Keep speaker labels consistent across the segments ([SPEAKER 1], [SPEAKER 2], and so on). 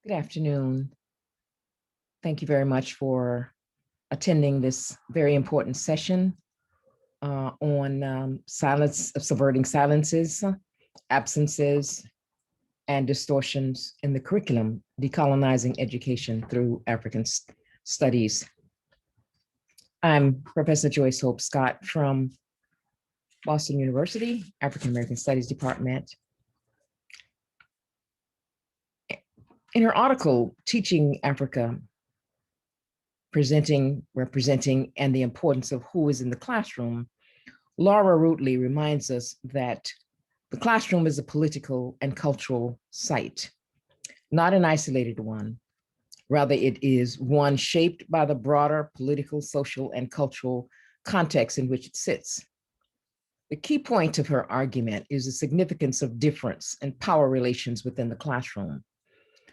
[SPEAKER 1] Good afternoon. Thank you very much for attending this very important session on subverting silences, absences, and distortions in the curriculum, decolonizing education through African studies. I'm Professor Joyce Hope Scott from Boston University, African American Studies Department. In her article, Teaching Africa, Presenting, Representing, and the Importance of Who is in the Classroom, Laura Rootley reminds us that the classroom is a political and cultural site, not an isolated one. Rather, it is one shaped by the broader political, social, and cultural context in which it sits. The key point of her argument is the significance of difference and power relations within the classroom,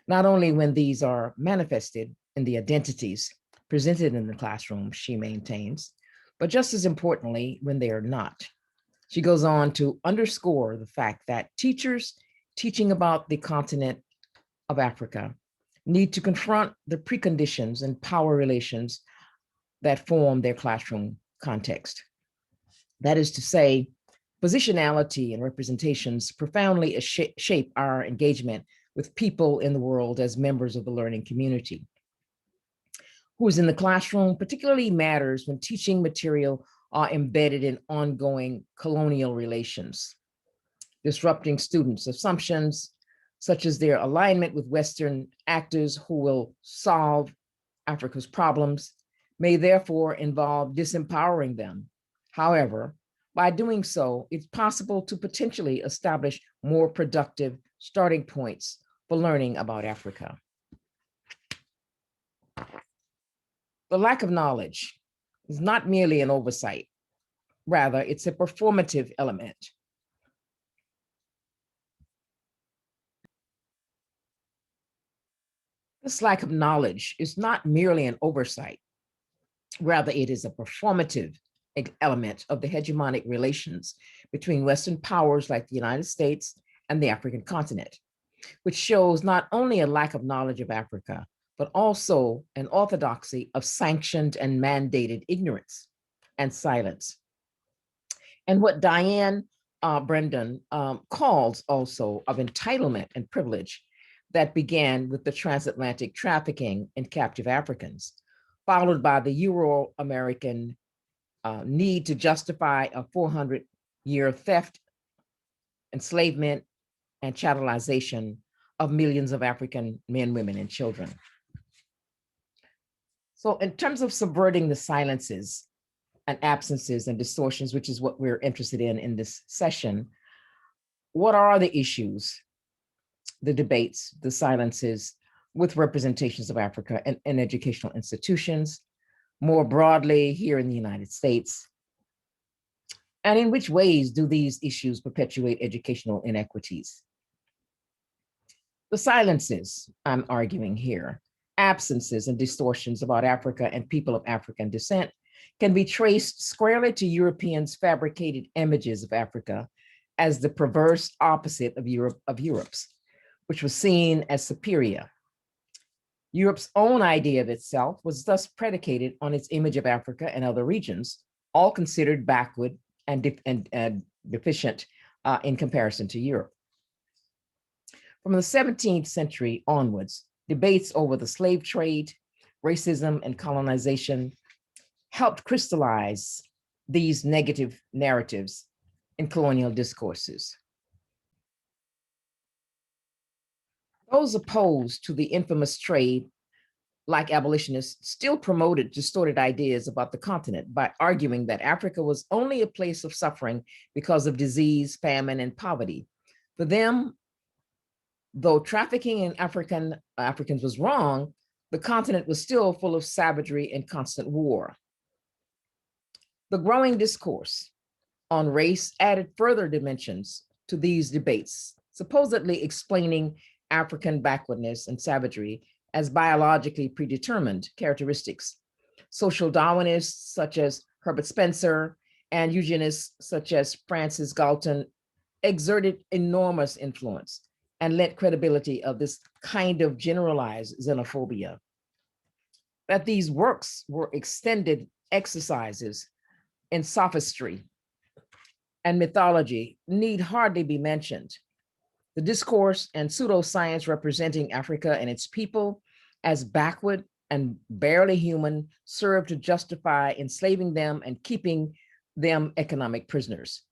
[SPEAKER 1] not only when these are manifested in the identities presented in the classroom, she maintains, but just as importantly, when they are not. She goes on to underscore the fact that teachers teaching about the continent of Africa need to confront the preconditions and power relations that form their classroom context. That is to say, positionality and representations profoundly shape our engagement with people in the world as members of the learning community. Who is in the classroom particularly matters when teaching material are embedded in ongoing colonial relations, disrupting students' assumptions, such as their alignment with Western actors who will solve Africa's problems, may therefore involve disempowering them. However, by doing so, it's possible to potentially establish more productive starting points for learning about Africa. The lack of knowledge is not merely an oversight. Rather, it's a performative element. This lack of knowledge is not merely an oversight. Rather, it is a performative element of the hegemonic relations between Western powers like the United States and the African continent, which shows not only a lack of knowledge of Africa, but also an orthodoxy of sanctioned and mandated ignorance and silence. And what Diane Brendan calls also of entitlement and privilege that began with the transatlantic trafficking in captive Africans, followed by the Euro-American need to justify a 400-year theft, enslavement, and chattelization of millions of African men, women, and children. So in terms of subverting the silences and absences and distortions, which is what we're interested in this session, what are the issues, the debates, the silences with representations of Africa in educational institutions, more broadly here in the United States? And in which ways do these issues perpetuate educational inequities? The silences I'm arguing here, absences and distortions about Africa and people of African descent, can be traced squarely to Europeans' fabricated images of Africa as the perverse opposite of Europe's, which was seen as superior. Europe's own idea of itself was thus predicated on its image of Africa and other regions, all considered backward and deficient in comparison to Europe. From the 17th century onwards, debates over the slave trade, racism, and colonization helped crystallize these negative narratives in colonial discourses. Those opposed to the infamous trade, like abolitionists, still promoted distorted ideas about the continent by arguing that Africa was only a place of suffering because of disease, famine, and poverty. For them, though trafficking in Africans was wrong, the continent was still full of savagery and constant war. The growing discourse on race added further dimensions to these debates, supposedly explaining African backwardness and savagery as biologically predetermined characteristics. Social Darwinists such as Herbert Spencer and eugenists such as Francis Galton exerted enormous influence and lent credibility of this kind of generalized xenophobia. That these works were extended exercises in sophistry and mythology need hardly be mentioned. The discourse and pseudoscience representing Africa and its people as backward and barely human served to justify enslaving them and keeping them economic prisoners.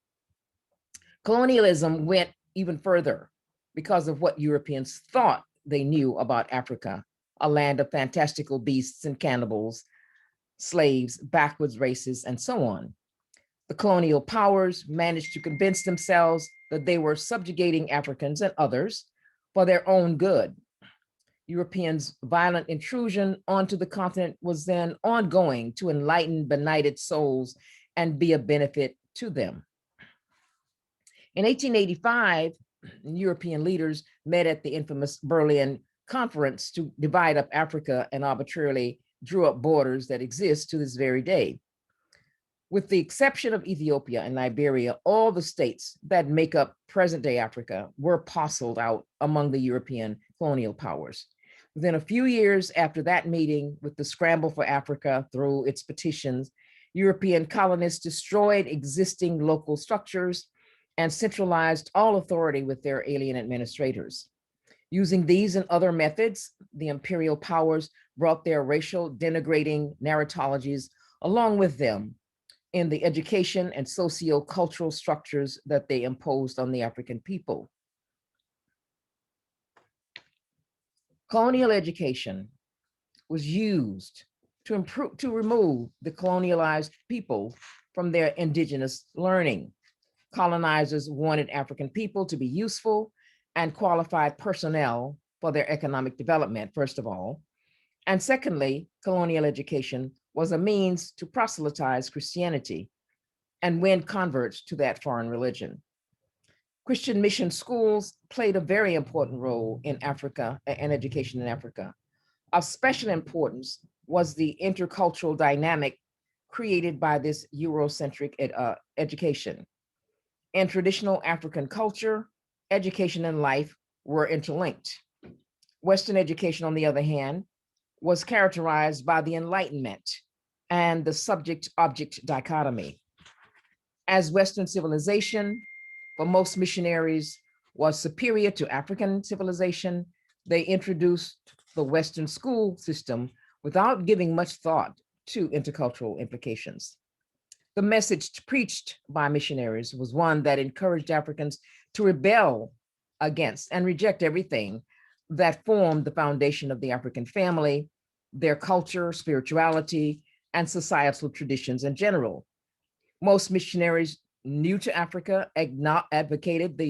[SPEAKER 1] Colonialism went even further because of what Europeans thought they knew about Africa, a land of fantastical beasts and cannibals, slaves, backwards races, and so on. The colonial powers managed to convince themselves that they were subjugating Africans and others for their own good. Europeans' violent intrusion onto the continent was then ongoing to enlighten benighted souls and be a benefit to them. In 1885, European leaders met at the infamous Berlin Conference to divide up Africa and arbitrarily drew up borders that exist to this very day. With the exception of Ethiopia and Liberia, all the states that make up present-day Africa were parceled out among the European colonial powers. Within a few years after that meeting, with the scramble for Africa through its petitions, European colonists destroyed existing local structures and centralized all authority with their alien administrators. Using these and other methods, the imperial powers brought their racial denigrating narratologies along with them in the education and socio-cultural structures that they imposed on the African people. Colonial education was used to remove the colonialized people from their indigenous learning. Colonizers wanted African people to be useful and qualified personnel for their economic development, first of all. And secondly, colonial education was a means to proselytize Christianity and win converts to that foreign religion. Christian mission schools played a very important role in Africa and education in Africa. Of special importance was the intercultural dynamic created by this Eurocentric education. In traditional African culture, education and life were interlinked. Western education, on the other hand, was characterized by the Enlightenment and the subject-object dichotomy. As Western civilization, for most missionaries, was superior to African civilization, they introduced the Western school system without giving much thought to intercultural implications. The message preached by missionaries was one that encouraged Africans to rebel against and reject everything that formed the foundation of the African family, their culture, spirituality, and societal traditions in general. Most missionaries new to Africa advocated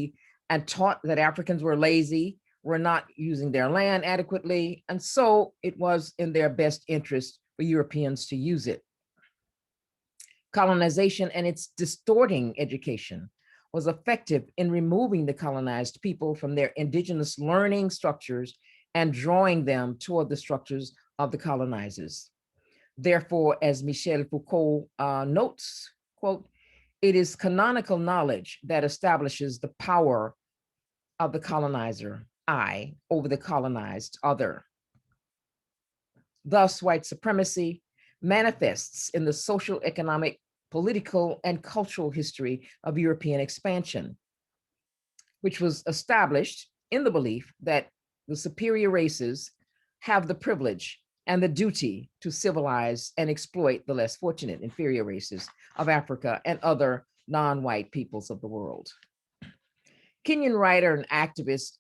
[SPEAKER 1] and taught that Africans were lazy, were not using their land adequately, and so it was in their best interest for Europeans to use it. Colonization and its distorting education was effective in removing the colonized people from their indigenous learning structures and drawing them toward the structures of the colonizers. Therefore, as Michel Foucault notes, quote, "It is canonical knowledge that establishes the power of the colonizer, I, over the colonized other." Thus, white supremacy manifests in the social, economic, political, and cultural history of European expansion, which was established in the belief that the superior races have the privilege and the duty to civilize and exploit the less fortunate inferior races of Africa and other non-white peoples of the world. Kenyan writer and activist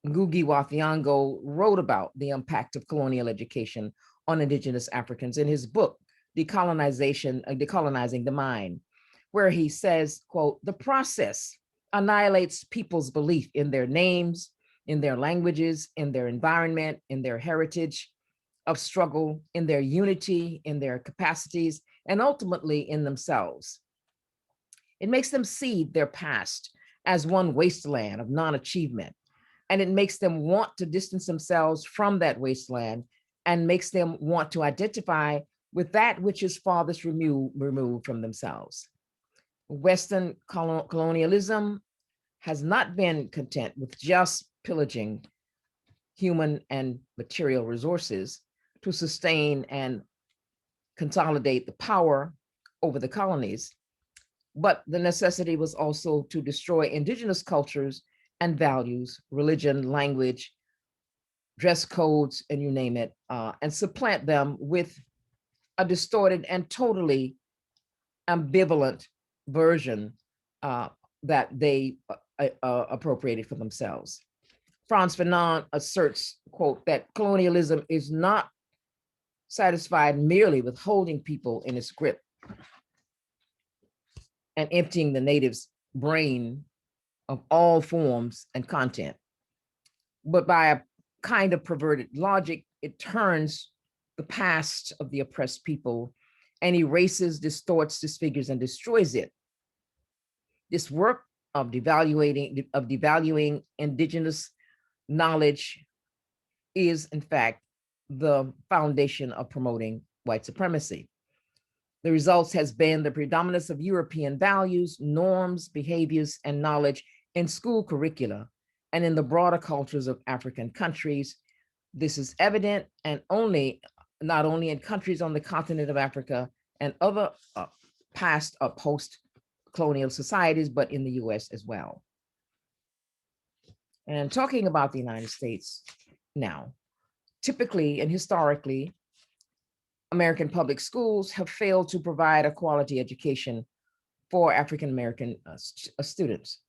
[SPEAKER 1] Ngugi wa Thiong'o wrote about the impact of colonial education on indigenous Africans in his book, Decolonizing the Mind, where he says, quote, "The process annihilates people's belief in their names, in their languages, in their environment, in their heritage of struggle, in their unity, in their capacities, and ultimately in themselves. It makes them see their past as one wasteland of non-achievement, and it makes them want to distance themselves from that wasteland and makes them want to identify with that which is farthest removed from themselves. Western colonialism has not been content with just pillaging human and material resources to sustain and consolidate the power over the colonies. But the necessity was also to destroy indigenous cultures and values, religion, language, dress codes, and you name it, and supplant them with a distorted and totally ambivalent version that they appropriated for themselves. Frantz Fanon asserts, quote, that colonialism is not satisfied merely with holding people in its grip and emptying the native's brain of all forms and content, but by a kind of perverted logic, it turns the past of the oppressed people and erases, distorts, disfigures, and destroys it. This work of devaluing indigenous knowledge is, in fact, the foundation of promoting white supremacy. The results has been the predominance of European values, norms, behaviors, and knowledge in school curricula and in the broader cultures of African countries. This is evident and not only in countries on the continent of Africa and other past or post-colonial societies, but in the US as well. And talking about the United States now, typically and historically, American public schools have failed to provide a quality education for African-American students.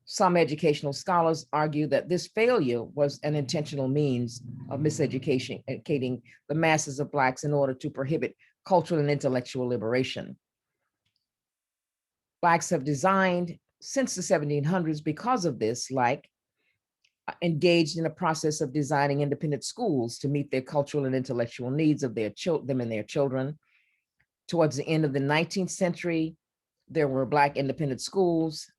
[SPEAKER 1] Some educational scholars argue that this failure was an intentional means of miseducation, educating the masses of Blacks in order to prohibit cultural and intellectual liberation. Blacks have designed since the 1700s because of this, like engaged in a process of designing independent schools to meet their cultural and intellectual needs of them and their children. Towards the end of the 19th century, there were Black independent schools,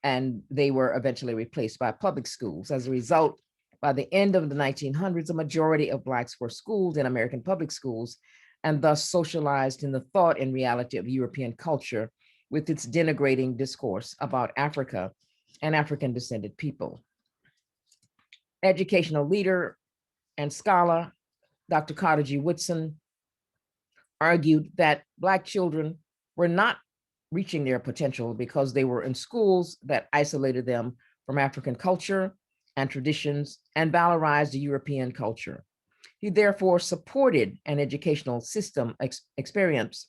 [SPEAKER 1] and they were eventually replaced by public schools. As a result, by the end of the 1900s, a majority of Blacks were schooled in American public schools and thus socialized in the thought and reality of European culture with its denigrating discourse about Africa and African descended people. Educational leader and scholar, Dr. Carter G. Woodson, argued that Black children were not reaching their potential because they were in schools that isolated them from African culture and traditions and valorized the European culture. He therefore supported an educational system experience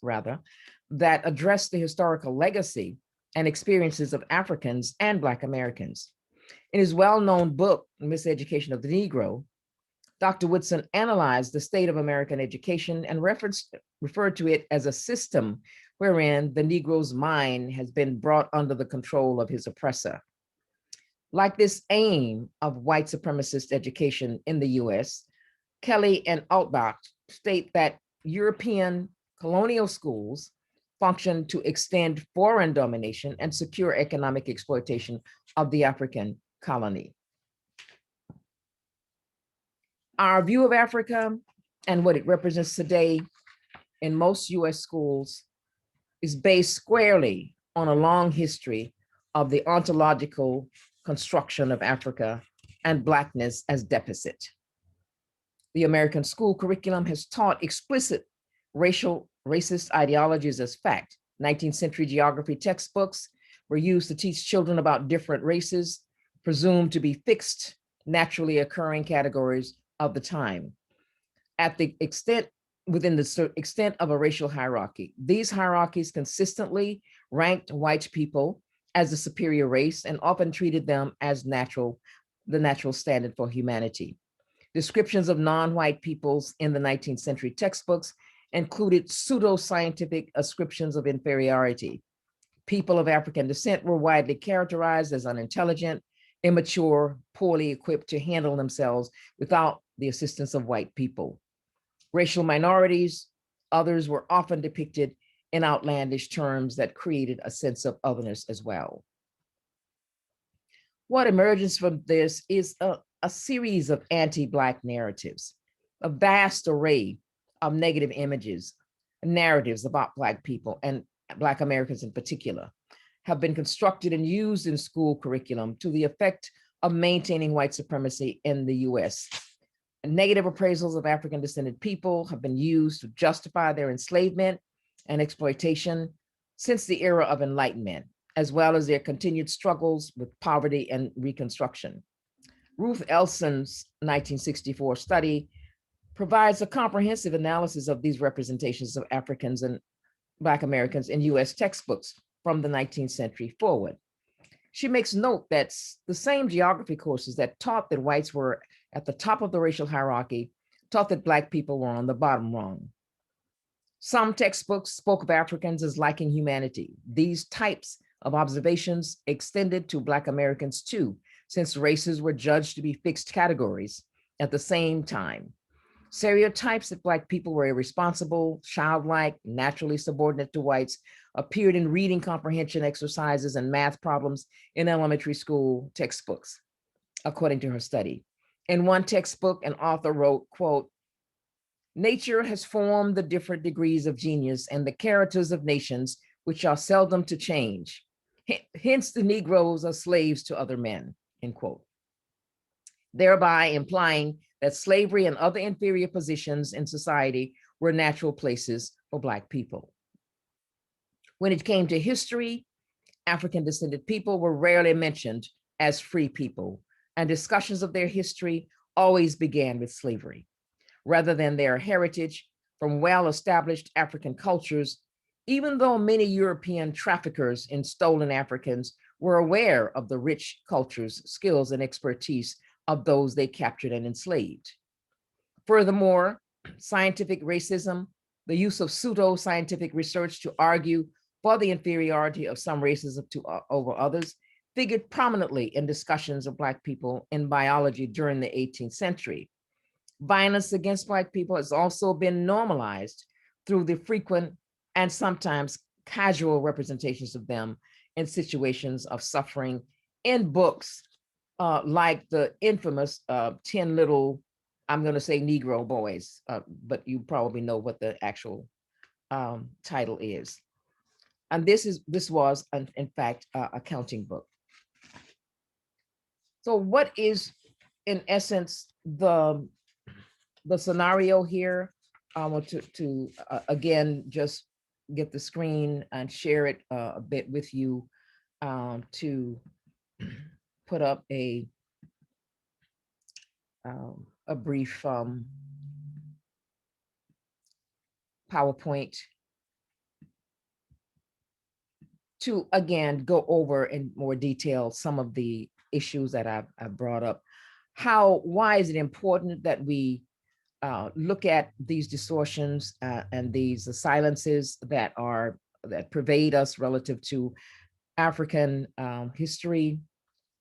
[SPEAKER 1] that addressed the historical legacy and experiences of Africans and Black Americans. In his well-known book, Miseducation of the Negro, Dr. Woodson analyzed the state of American education and referred to it as a system wherein the Negro's mind has been brought under the control of his oppressor. Like this aim of white supremacist education in the US, Kelly and Altbach state that European colonial schools function to extend foreign domination and secure economic exploitation of the African colony. Our view of Africa and what it represents today in most US schools is based squarely on a long history of the ontological construction of Africa and Blackness as deficit. The American school curriculum has taught explicit racist ideologies as fact. 19th century geography textbooks were used to teach children about different races, presumed to be fixed, naturally occurring categories of the time. Within the extent of a racial hierarchy. These hierarchies consistently ranked white people as the superior race and often treated them as the natural standard for humanity. Descriptions of non-white peoples in the 19th century textbooks included pseudo-scientific ascriptions of inferiority. People of African descent were widely characterized as unintelligent, immature, poorly equipped to handle themselves without the assistance of white people. Racial minorities, others were often depicted in outlandish terms that created a sense of otherness as well. What emerges from this is a series of anti-Black narratives, a vast array of negative images, narratives about Black people and Black Americans in particular, have been constructed and used in school curriculum to the effect of maintaining white supremacy in the US. Negative appraisals of African descended people have been used to justify their enslavement and exploitation since the era of enlightenment, as well as their continued struggles with poverty and Reconstruction. Ruth Elson's 1964 study provides a comprehensive analysis of these representations of Africans and Black Americans in US textbooks from the 19th century forward. She makes note that the same geography courses that taught that whites were at the top of the racial hierarchy taught that Black people were on the bottom rung. Some textbooks spoke of Africans as lacking humanity. These types of observations extended to Black Americans too, since races were judged to be fixed categories at the same time. Stereotypes that Black people were irresponsible, childlike, naturally subordinate to whites appeared in reading comprehension exercises and math problems in elementary school textbooks, according to her study. In one textbook, an author wrote, quote, "Nature has formed the different degrees of genius and the characters of nations, which are seldom to change. Hence the Negroes are slaves to other men," end quote. Thereby implying that slavery and other inferior positions in society were natural places for Black people. When it came to history, African descended people were rarely mentioned as free people, and discussions of their history always began with slavery. Rather than their heritage from well-established African cultures, even though many European traffickers in stolen Africans were aware of the rich cultures, skills, and expertise of those they captured and enslaved. Furthermore, scientific racism, the use of pseudo-scientific research to argue for the inferiority of some races over others, figured prominently in discussions of Black people in biology during the 18th century. Violence against Black people has also been normalized through the frequent and sometimes casual representations of them in situations of suffering in books like the infamous 10 Little, I'm going to say Negro Boys, but you probably know what the actual title is. And this was, in fact, a counting book. So what is, in essence, the scenario here? I want to again, just get the screen and share it a bit with you to put up a brief PowerPoint to, again, go over in more detail some of the issues that I've brought up. Why is it important that we look at these distortions and these silences that pervade us relative to African history,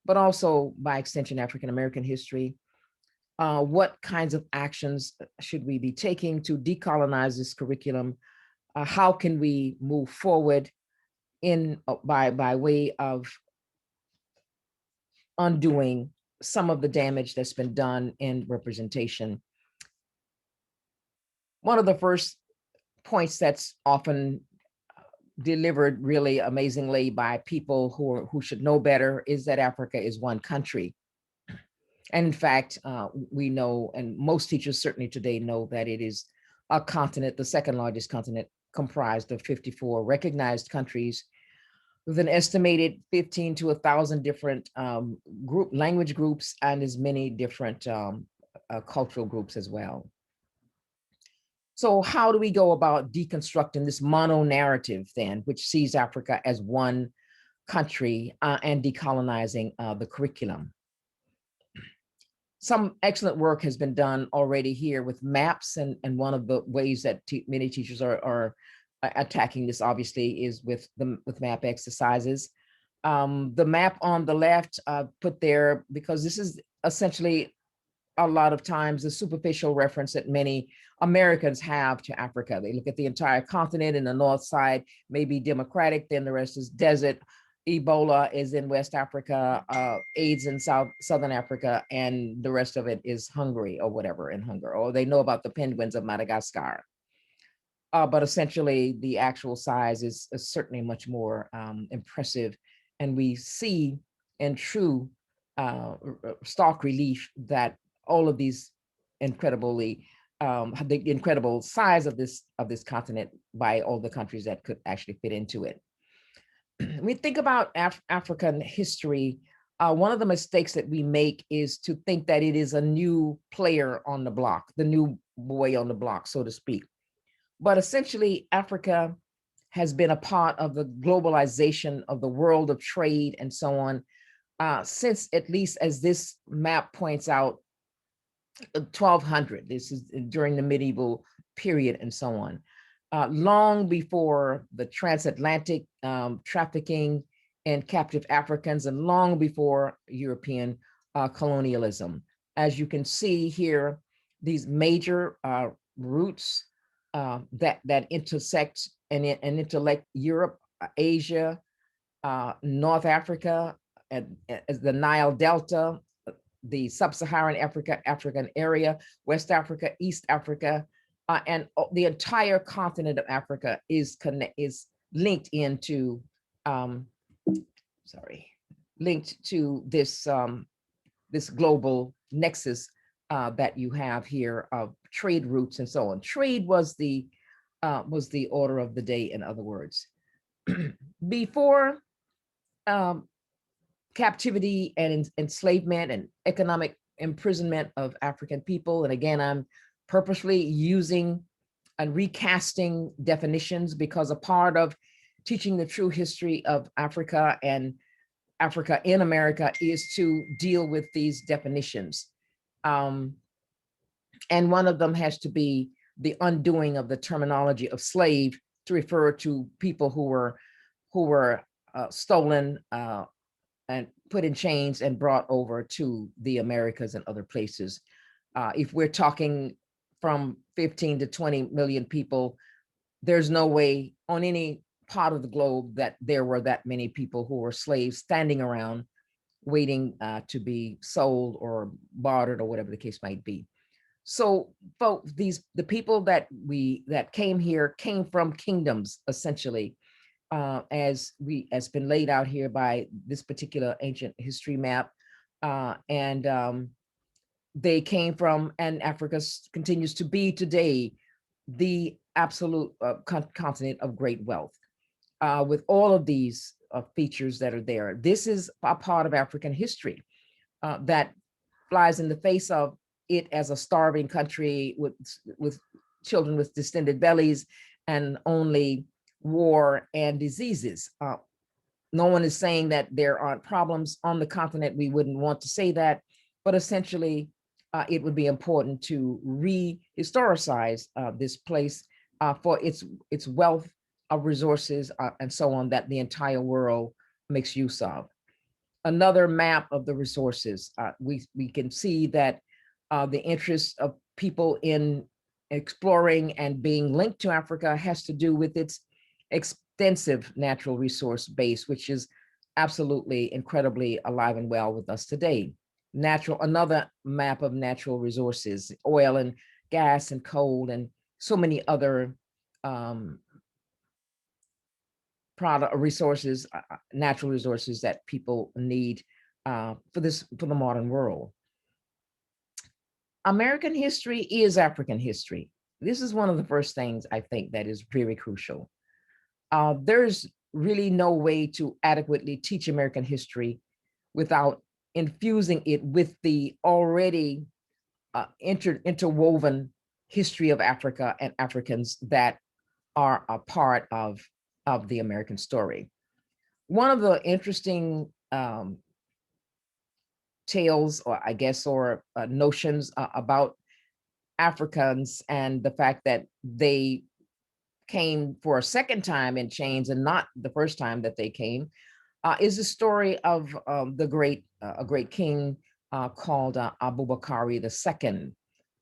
[SPEAKER 1] but also by extension, African American history? What kinds of actions should we be taking to decolonize this curriculum? How can we move forward by way of undoing some of the damage that's been done in representation? One of the first points that's often delivered really amazingly by people who should know better is that Africa is one country. And in fact, we know, and most teachers certainly today know, that it is a continent, the second largest continent, comprised of 54 recognized countries with an estimated 15 to 1,000 different language groups and as many different cultural groups as well. So how do we go about deconstructing this mono narrative then, which sees Africa as one country and decolonizing the curriculum? Some excellent work has been done already here with maps, and one of the ways that many teachers are attacking this, obviously, is with map exercises. The map on the left put there because this is essentially a lot of times the superficial reference that many Americans have to Africa. They look at the entire continent, and the north side may be democratic, then the rest is desert. Ebola is in West Africa, AIDS in Southern Africa, and the rest of it is Hungary or whatever in Hungary, or they know about the penguins of Madagascar. But essentially the actual size is certainly much more impressive. And we see in true stark relief that all of these incredibly the incredible size of this continent by all the countries that could actually fit into it. We think about African history. One of the mistakes that we make is to think that it is a new player on the block, the new boy on the block, so to speak. But essentially, Africa has been a part of the globalization of the world of trade and so on, since, at least as this map points out, 1200. This is during the medieval period and so on. Long before the transatlantic trafficking in captive Africans, and long before European colonialism. As you can see here, these major routes that intersect and intellect Europe, Asia, North Africa, as the Nile Delta, the sub-Saharan African area, West Africa, East Africa, and the entire continent of Africa is linked into, linked to this this global nexus that you have here of trade routes and so on. Trade was the order of the day, in other words. Before captivity and enslavement and economic imprisonment of African people, and again, I'm purposely using and recasting definitions because a part of teaching the true history of Africa and Africa in America is to deal with these definitions. And one of them has to be the undoing of the terminology of slave to refer to people who were stolen and put in chains and brought over to the Americas and other places. If we're talking from 15 to 20 million people, there's no way on any part of the globe that there were that many people who were slaves standing around waiting to be sold or bartered or whatever the case might be. So folks, the people that came here came from kingdoms, essentially, as been laid out here by this particular ancient history map. And they came from, and Africa continues to be today, the absolute continent of great wealth, with all of these features that are there. This is a part of African history that flies in the face of it as a starving country with children with distended bellies and only war and diseases. No one is saying that there aren't problems on the continent. We wouldn't want to say that, but essentially it would be important to re-historicize this place for its wealth of resources and so on that the entire world makes use of. Another map of the resources, we can see that the interest of people in exploring and being linked to Africa has to do with its extensive natural resource base, which is absolutely incredibly alive and well with us today. Another map of natural resources, oil and gas and coal and so many other resources, natural resources that people need for the modern world. American history is African history. This is one of the first things I think that is very crucial. There's really no way to adequately teach American history without infusing it with the already interwoven history of Africa and Africans that are a part of the American story. One of the interesting tales, or I guess, or notions about Africans and the fact that they came for a second time in chains and not the first time that they came, is the story of a great king called Abubakari II.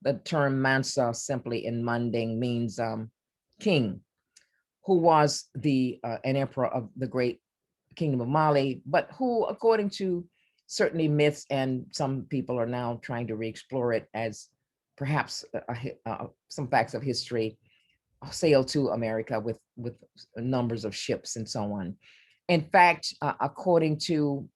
[SPEAKER 1] The term Mansa simply in Manding means king, who was an emperor of the great kingdom of Mali, but who, according to certainly myths, and some people are now trying to re-explore it as perhaps some facts of history, sailed to America with numbers of ships and so on. In fact, according to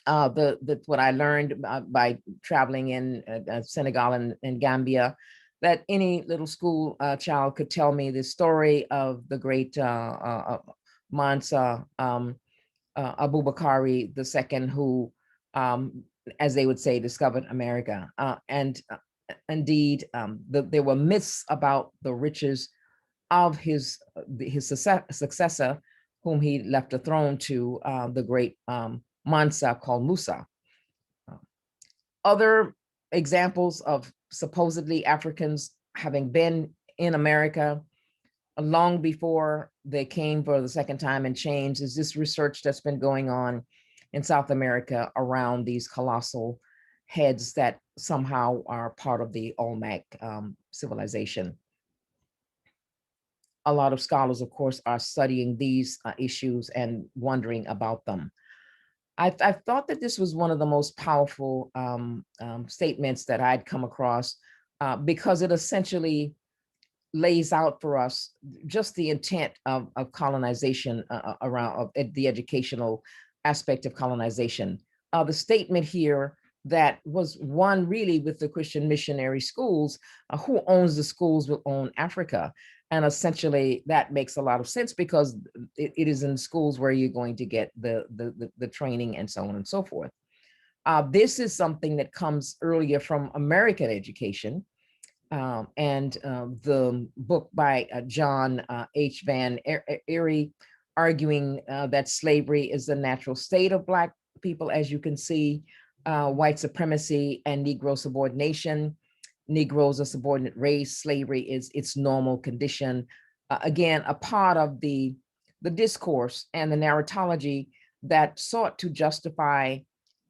[SPEAKER 1] What I learned by traveling in Senegal and Gambia, that any little school child could tell me the story of the great Mansa Abubakari II, who, as they would say, discovered America. And indeed, there were myths about the riches of his successor, whom he left the throne to, the great Mansa called Musa. Other examples of supposedly Africans having been in America long before they came for the second time and changed is this research that's been going on in South America around these colossal heads that somehow are part of the Olmec civilization. A lot of scholars, of course, are studying these issues and wondering about them. I thought that this was one of the most powerful statements that I'd come across, because it essentially lays out for us just the intent of colonization around the educational aspect of colonization. The statement here that was one really with the Christian missionary schools, who owns the schools will own Africa. And essentially that makes a lot of sense, because it is in schools where you're going to get the training and so on and so forth. This is something that comes earlier from American education. And the book by John H. Van Erie, arguing that slavery is the natural state of Black people, as you can see, white supremacy and Negro subordination. Negroes a subordinate race, slavery is its normal condition. Again, a part of the discourse and the narratology that sought to justify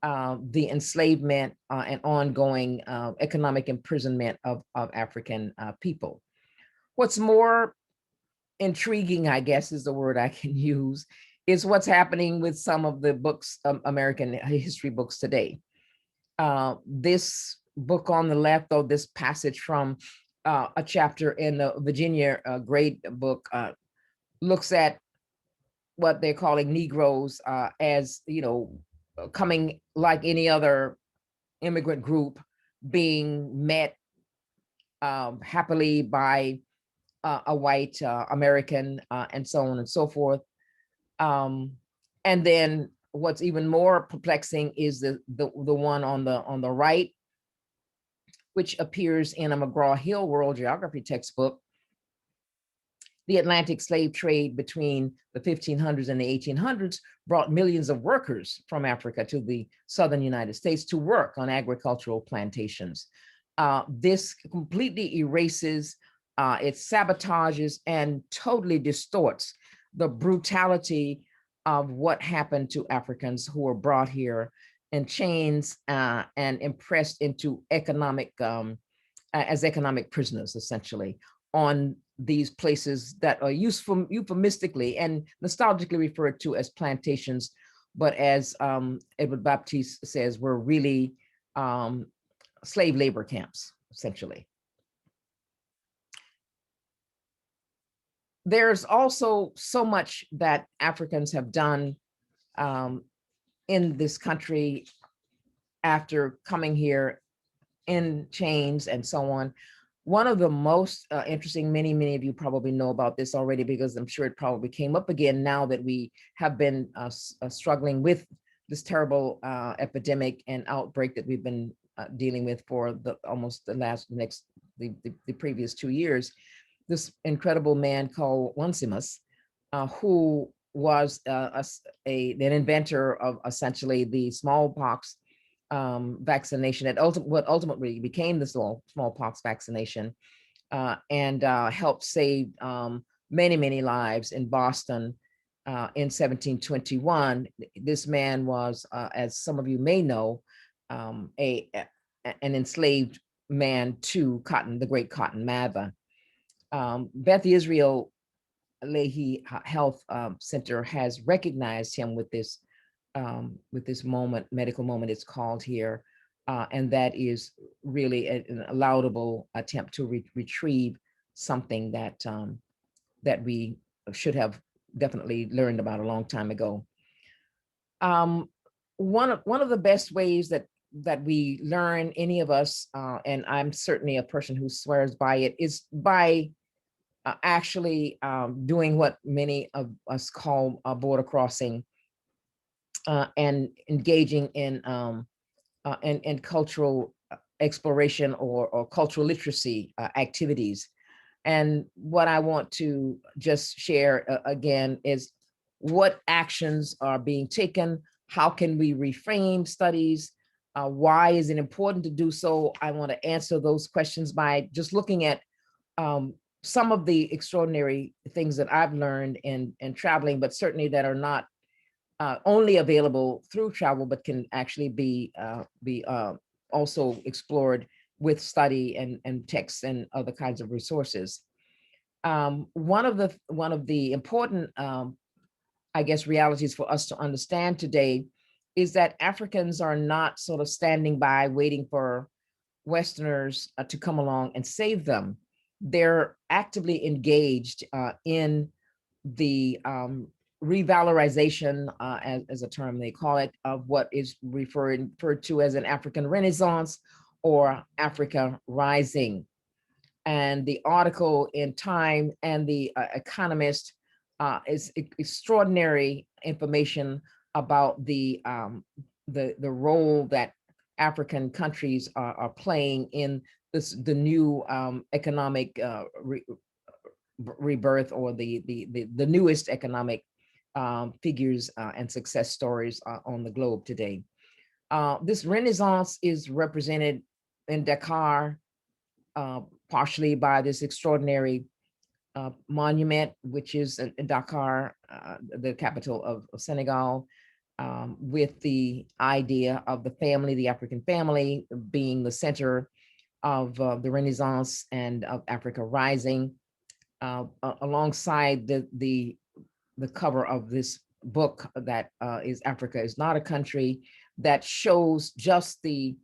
[SPEAKER 1] the enslavement and ongoing economic imprisonment of African people. What's more intriguing, I guess is the word I can use, is what's happening with some of the books, American history books today. This book on the left, though, this passage from a chapter in the Virginia grade book, looks at what they're calling Negroes as, coming like any other immigrant group, being met happily by a white American, and so on and so forth. And then what's even more perplexing is the one on the right, which appears in a McGraw-Hill World Geography textbook. The Atlantic slave trade between the 1500s and the 1800s brought millions of workers from Africa to the southern United States to work on agricultural plantations. This completely erases, it sabotages and totally distorts the brutality of what happened to Africans who were brought here in chains and impressed into as economic prisoners, essentially, on these places that are euphemistically and nostalgically referred to as plantations, but as Edward Baptiste says, were really slave labor camps, essentially. There's also so much that Africans have done in this country after coming here in chains and so on. One of the most interesting, many of you probably know about this already, because I'm sure it probably came up again now that we have been struggling with this terrible epidemic and outbreak that we've been dealing with for the previous 2 years. This incredible man called Onesimus, who was an inventor of essentially the smallpox vaccination, what ultimately became the smallpox vaccination, and helped save many lives in Boston in 1721. This man was, as some of you may know, an enslaved man to Cotton, the great Cotton Mather. Beth Israel Leahy Health Center has recognized him with this moment, medical moment it's called here, and that is really a laudable attempt to retrieve something that that we should have definitely learned about a long time ago. one of the best ways that we learn, any of us, and I'm certainly a person who swears by it, is by actually doing what many of us call border crossing, and engaging in cultural exploration or cultural literacy activities. And what I want to just share again is what actions are being taken. How can we reframe studies? Why is it important to do so? I want to answer those questions by just looking at some of the extraordinary things that I've learned in traveling, but certainly that are not only available through travel, but can actually be also explored with study and texts and other kinds of resources. One of the important, I guess, realities for us to understand today is that Africans are not sort of standing by waiting for Westerners to come along and save them. They're actively engaged in the revalorization, as a term they call it, of what is referred to as an African Renaissance or Africa Rising. And the article in Time and the Economist is extraordinary information about the role that African countries are playing in the new economic rebirth, or the newest economic figures and success stories on the globe today. This Renaissance is represented in Dakar, partially by this extraordinary monument, which is in Dakar, the capital of Senegal, with the idea of the family, the African family, being the center of the Renaissance and of Africa Rising. Alongside the cover of this book that is Africa is Not a Country, that shows just the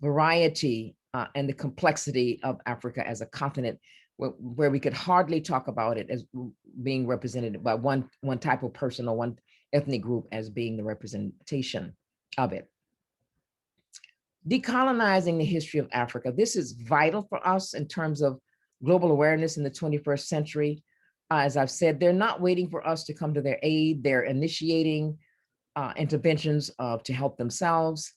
[SPEAKER 1] variety and the complexity of Africa as a continent, where we could hardly talk about it as being represented by one type of person or one ethnic group as being the representation of it. Decolonizing the history of Africa. This is vital for us in terms of global awareness in the 21st century. As I've said, they're not waiting for us to come to their aid. They're initiating interventions to help themselves.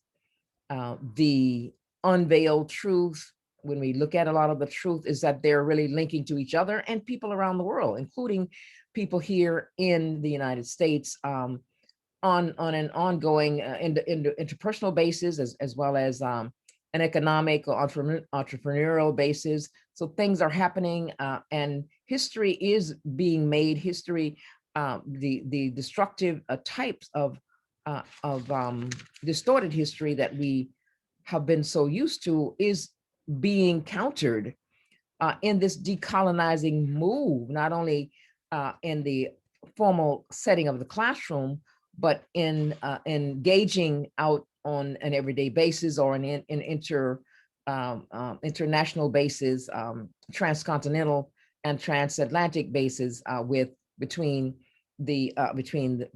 [SPEAKER 1] The unveiled truth, when we look at a lot of the truth, is that they're really linking to each other and people around the world, including people here in the United States, on an ongoing interpersonal basis, as well as an economic or entrepreneurial basis. So things are happening, and history is being made. History, the destructive types of distorted history that we have been so used to, is being countered in this decolonizing move, not only in the formal setting of the classroom, but in engaging out on an everyday basis or in international basis, transcontinental and transatlantic basis, between the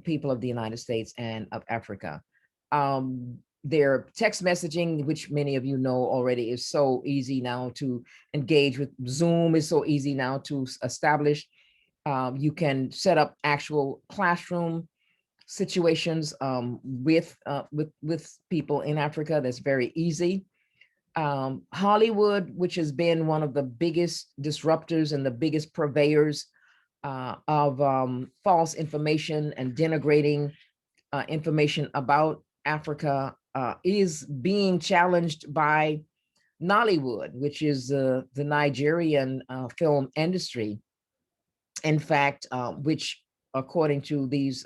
[SPEAKER 1] people of the United States and of Africa. Their text messaging, which many of you know already, is so easy now to engage with. Zoom is so easy now to establish. You can set up actual classroom situations with people in Africa. That's very easy. Hollywood, which has been one of the biggest disruptors and the biggest purveyors of false information and denigrating information about Africa, is being challenged by Nollywood, which is the Nigerian film industry. In fact, which, according to these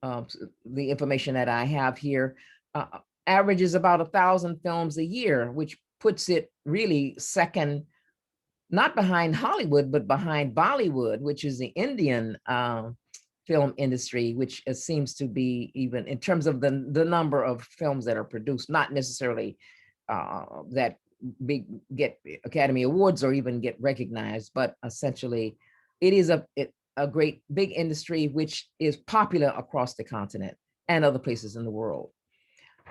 [SPEAKER 1] the information that I have here, averages about 1,000 films a year, which puts it really second, not behind Hollywood, but behind Bollywood, which is the Indian film industry, which seems to be, even in terms of the number of films that are produced, not necessarily that get Academy Awards or even get recognized, but essentially it is a great big industry which is popular across the continent. and other places in the world.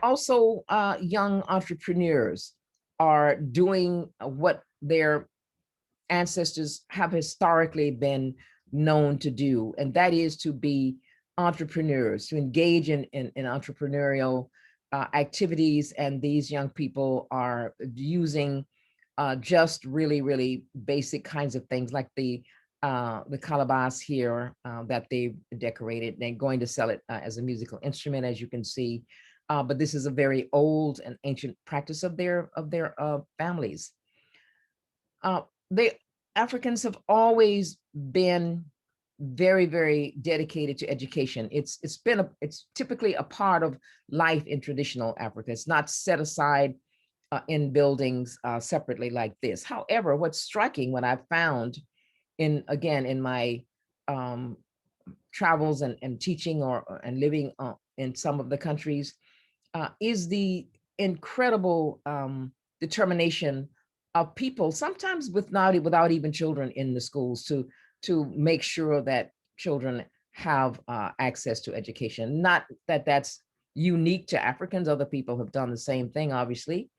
[SPEAKER 1] Also, young entrepreneurs are doing what their ancestors have historically been known to do, and that is to be entrepreneurs, to engage in entrepreneurial activities. And these young people are using just really, really basic kinds of things like the calabash here that they've decorated. They're going to sell it as a musical instrument, as you can see. But this is a very old and ancient practice of their families. The Africans have always been very, very dedicated to education. It's typically a part of life in traditional Africa. It's not set aside in buildings separately like this. However, what's striking, what I've found in my travels and teaching and living in some of the countries is the incredible determination of people, sometimes without even children in the schools, to make sure that children have access to education. Not that that's unique to Africans. Other people have done the same thing, obviously.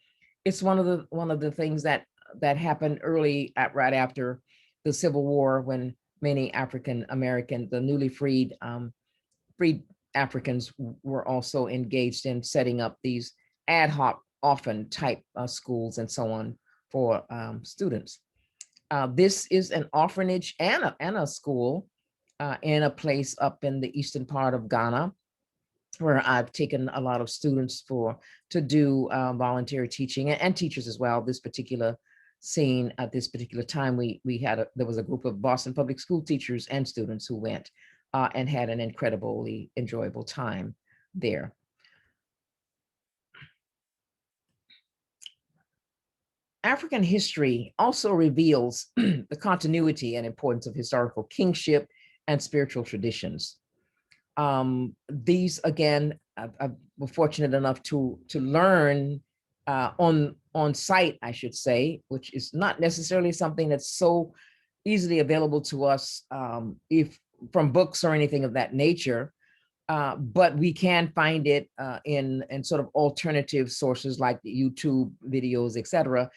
[SPEAKER 1] It's one of the things that happened right after the Civil War, when many African American, the newly freed Africans, were also engaged in setting up these ad hoc, often type schools and so on for students. This is an orphanage and a school in a place up in the eastern part of Ghana, where I've taken a lot of students to do voluntary teaching, and teachers as well. This particular scene at this particular time, there was a group of Boston Public School teachers and students who went and had an incredibly enjoyable time there. African history also reveals the continuity and importance of historical kingship and spiritual traditions. These, again, I was fortunate enough to learn on site, I should say, which is not necessarily something that's so easily available to us if from books or anything of that nature. But we can find it in sort of alternative sources like YouTube videos, etc.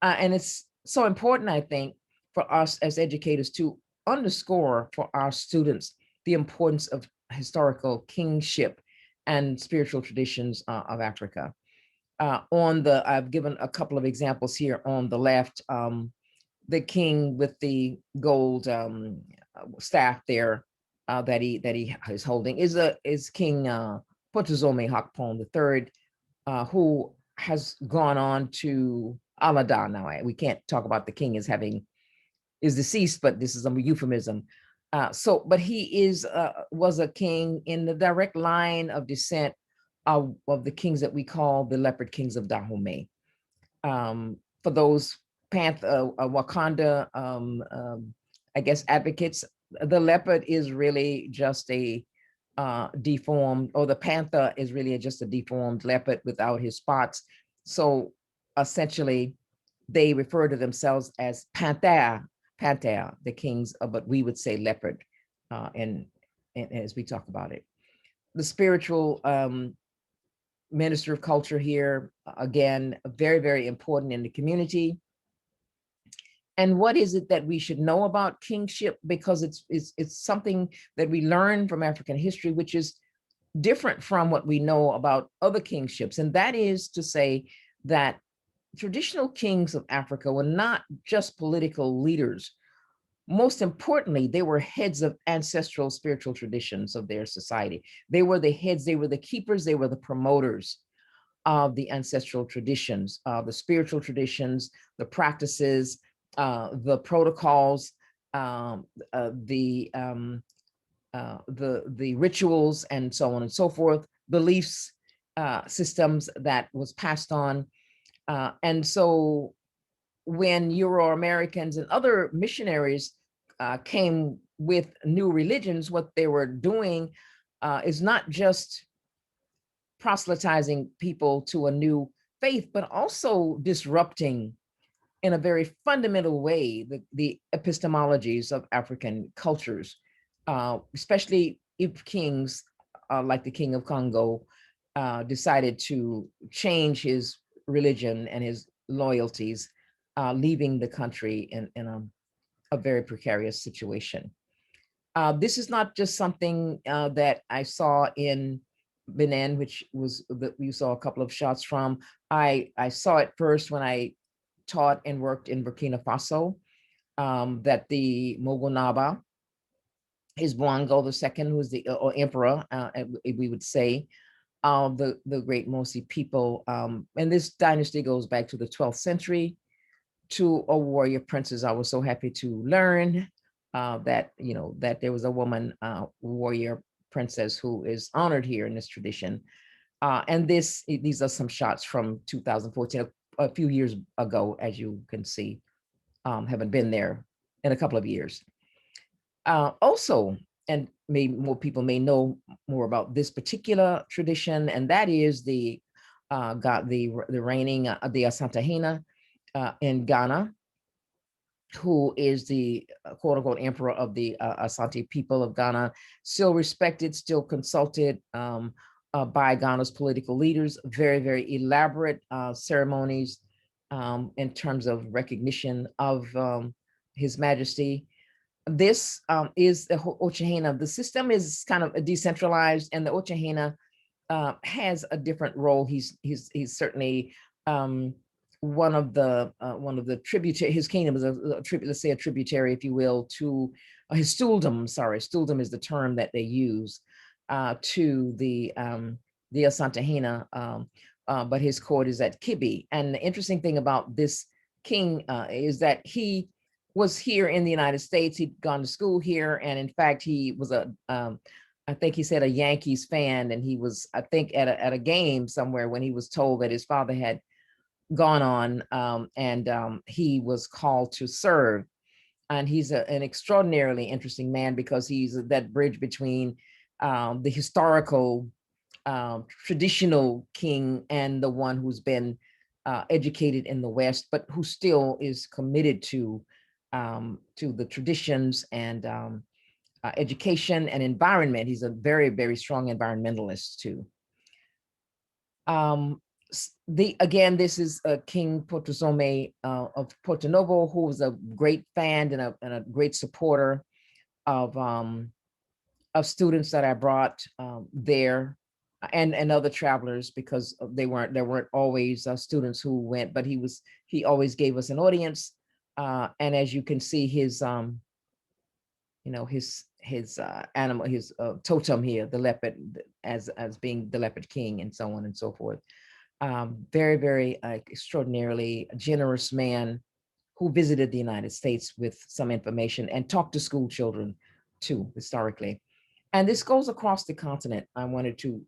[SPEAKER 1] And it's so important, I think, for us as educators to underscore for our students the importance of historical kingship and spiritual traditions of Africa. I've given a couple of examples here on the left. The king with the gold staff there that he is holding is King Potuzome Hakpon III, who has gone on to Alada. Now we can't talk about the king as is deceased, but this is a euphemism. But he was a king in the direct line of descent of the kings that we call the leopard kings of Dahomey. For those Wakanda, I guess, advocates, the leopard is really just a deformed, or the panther is really just a deformed leopard without his spots. So essentially, they refer to themselves as panther, the kings, but we would say leopard, and as we talk about it. The spiritual minister of culture here, again, very, very important in the community. And what is it that we should know about kingship? Because it's something that we learn from African history, which is different from what we know about other kingships. And that is to say that traditional kings of Africa were not just political leaders. Most importantly, they were heads of ancestral spiritual traditions of their society. They were the heads, they were the keepers, they were the promoters of the ancestral traditions, the spiritual traditions, the practices, the protocols, the rituals, and so on and so forth, beliefs, systems that was passed on. And so when Euro-Americans and other missionaries came with new religions, what they were doing is not just proselytizing people to a new faith, but also disrupting in a very fundamental way the epistemologies of African cultures, especially if kings like the King of Congo, decided to change his religion and his loyalties, leaving the country in a very precarious situation. This is not just something that I saw in Benin, which was that you saw a couple of shots from. I saw it first when I taught and worked in Burkina Faso, that the Mogonaba, his Bwango II, who was the or emperor, we would say, the Great Mosi people. And this dynasty goes back to the 12th century, to a warrior princess. I was so happy to learn that, that there was a woman warrior princess who is honored here in this tradition. And these are some shots from 2014, a few years ago, as you can see. Haven't been there in a couple of years. Also, and maybe more people may know more about this particular tradition, and that is the reigning the Asantehene in Ghana, who is the quote unquote emperor of the Asante people of Ghana, still respected, still consulted by Ghana's political leaders. Very, very elaborate ceremonies in terms of recognition of His Majesty. This is the Ochehena. The system is kind of decentralized, and the Ochehena has a different role. He's certainly one of the tributary. His kingdom is let's say a tributary, if you will, to his stooldom. Sorry, stooldom is the term that they use to the Asantehene, but his court is at Kibi. And the interesting thing about this king is that he was here in the United States. He'd gone to school here, and in fact, he was I think he said a Yankees fan, and he was, I think, at a game somewhere when he was told that his father had gone on, and he was called to serve. And he's an extraordinarily interesting man, because he's that bridge between the historical, traditional king and the one who's been educated in the West, but who still is committed to the traditions and education and environment. He's a very, very strong environmentalist too. Again, this is King Potosome of Porto Novo, who was a great fan and a great supporter of students that I brought there, and other travelers, because there weren't always students who went, but he always gave us an audience. And as you can see, his animal, his totem here, the leopard, as being the leopard king, and so on and so forth. Very, very extraordinarily generous man, who visited the United States with some information and talked to school children too, historically. And this goes across the continent. I wanted to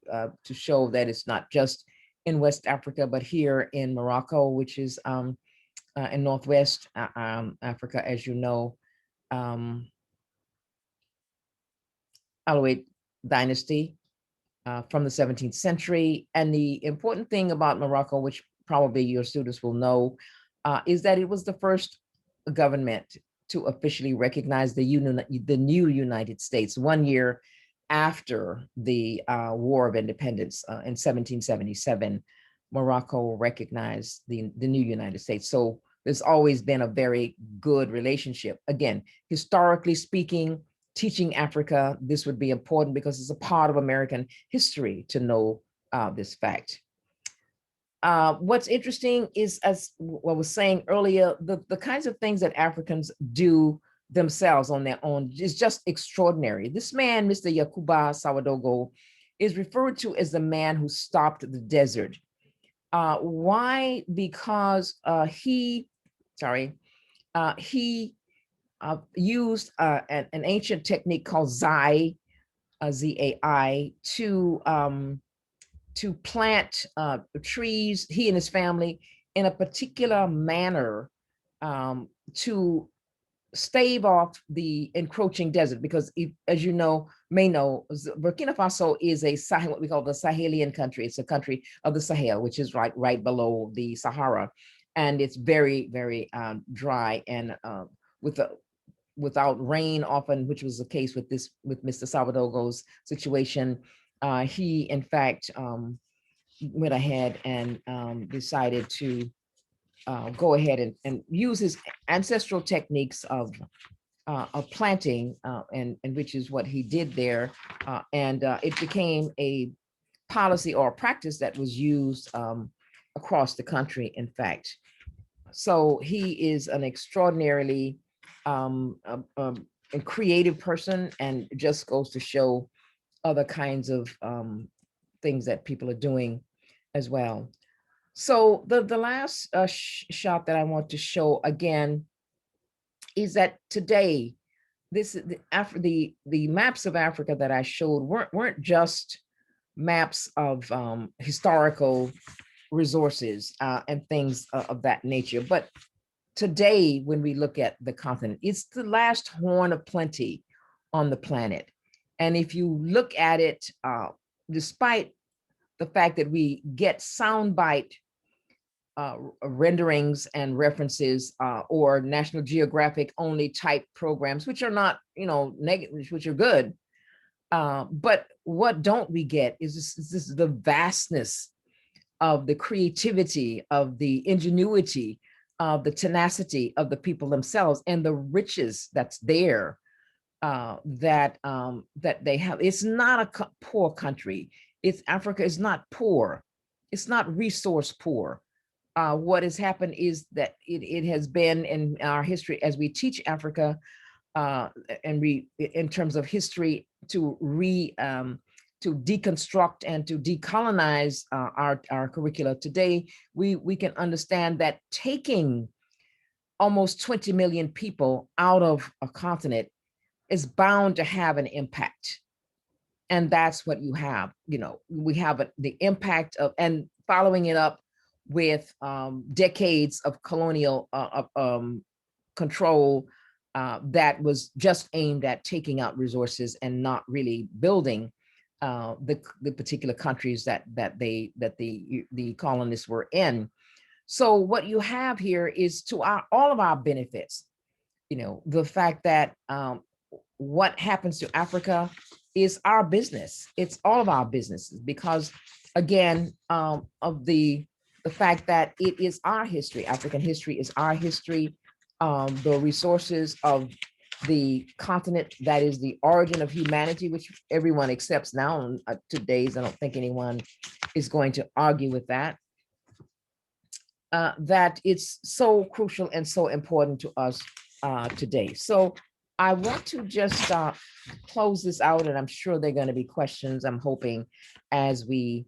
[SPEAKER 1] show that it's not just in West Africa, but here in Morocco, which is in Northwest Africa, as you know. Alawite dynasty from the 17th century. And the important thing about Morocco, which probably your students will know, is that it was the first government to officially recognize the new United States 1 year after the War of Independence in 1777. Morocco recognized the new United States. So there's always been a very good relationship. Again, historically speaking, teaching Africa, this would be important, because it's a part of American history to know this fact. What's interesting is, as I was saying earlier, the kinds of things that Africans do themselves on their own is just extraordinary. This man, Mr. Yakuba Sawadogo, is referred to as the man who stopped the desert. Why? Because he used an ancient technique called Zai, Z-A-I, to plant trees, he and his family, in a particular manner to stave off the encroaching desert. Because as you may know, Burkina Faso is what we call the Sahelian country. It's a country of the Sahel, which is right below the Sahara. And it's very, very dry, and without rain often, which was the case with Mr. Sawadogo's situation. he in fact went ahead and decided to go ahead and use his ancestral techniques of planting, and which is what he did there. And it became a policy or a practice that was used across the country, in fact. So he is an extraordinarily a creative person, and just goes to show other kinds of things that people are doing as well. So the last shot that I want to show again is that today, this the maps of Africa that I showed weren't just maps of historical resources and things of that nature, but today, when we look at the continent, it's the last horn of plenty on the planet. And if you look at it, despite the fact that we get soundbite renderings and references, or National Geographic only type programs, which are not, negative, which are good. But what don't we get is this the vastness of the creativity, of the ingenuity, of the tenacity of the people themselves, and the riches that's there, that they have. It's not a poor country. Africa is not poor. It's not resource poor. What has happened is that it has been in our history, as we teach Africa, and we, in terms of history, to deconstruct and to decolonize our curricula today, we can understand that taking almost 20 million people out of a continent is bound to have an impact. And that's what you have. We have the impact of, and following it up with decades of colonial control that was just aimed at taking out resources and not really building the particular countries that the colonists were in. So what you have here is, to all of our benefits, the fact that what happens to Africa is our business. It's all of our businesses, because again, of the fact that it is our history. African history is our history. The resources of the continent that is the origin of humanity, which everyone accepts now in today's. I don't think anyone is going to argue with that. That it's so crucial and so important to us today. So I want to just close this out, and I'm sure there are going to be questions, I'm hoping, as we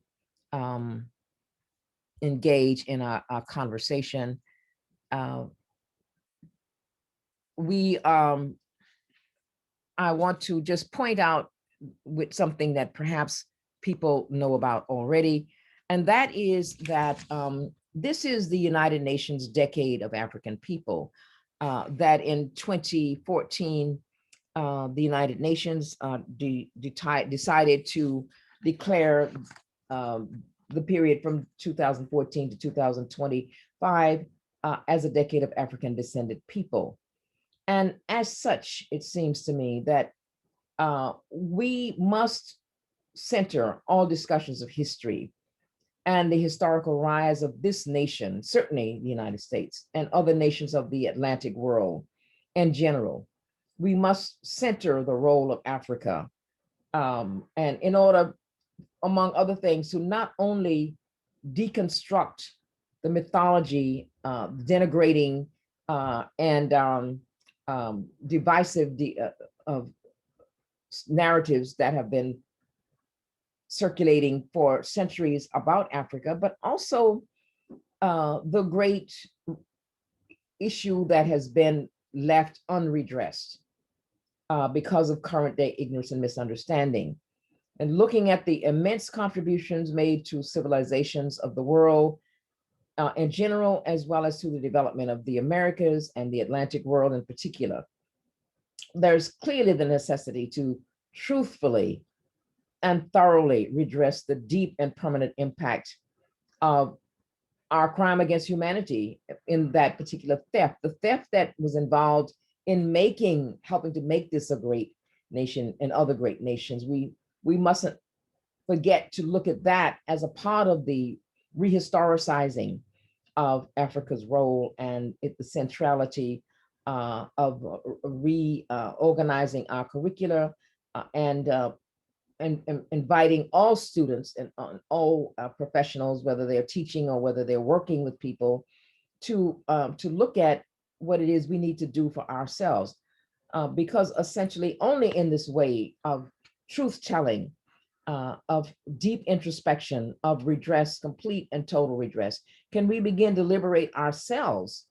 [SPEAKER 1] engage in our conversation. I want to just point out with something that perhaps people know about already, and that is that this is the United Nations Decade of African People, that in 2014, the United Nations decided to declare the period from 2014 to 2025 as a decade of African descended people. And as such, it seems to me that we must center all discussions of history and the historical rise of this nation, certainly the United States, and other nations of the Atlantic world in general. We must center the role of Africa, and in order, among other things, to not only deconstruct the mythology, denigrating and divisive of narratives that have been circulating for centuries about Africa, but also the great issue that has been left unredressed because of current day ignorance and misunderstanding. And looking at the immense contributions made to civilizations of the world in general, as well as to the development of the Americas and the Atlantic world in particular, there's clearly the necessity to truthfully and thoroughly redress the deep and permanent impact of our crime against humanity in that particular theft, the theft that was involved in helping to make this a great nation and other great nations. We mustn't forget to look at that as a part of the rehistoricizing of Africa's role and the centrality of reorganizing our curricula and inviting all students and all professionals, whether they're teaching or whether they're working with people, to look at what it is we need to do for ourselves. Because essentially only in this way of truth telling, of deep introspection, of redress, complete and total redress, can we begin to liberate ourselves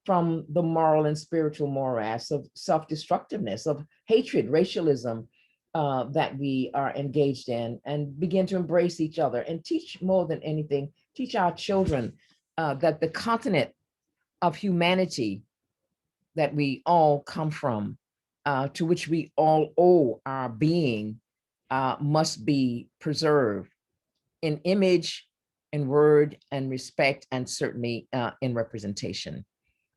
[SPEAKER 1] from the moral and spiritual morass of self-destructiveness, of hatred, racialism that we are engaged in, and begin to embrace each other and teach, more than anything, teach our children that the continent of humanity that we all come from, to which we all owe our being, must be preserved in image and word and respect, and certainly in representation.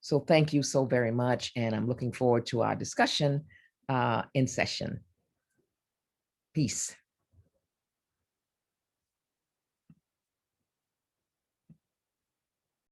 [SPEAKER 1] So thank you so very much. And I'm looking forward to our discussion in session. Peace.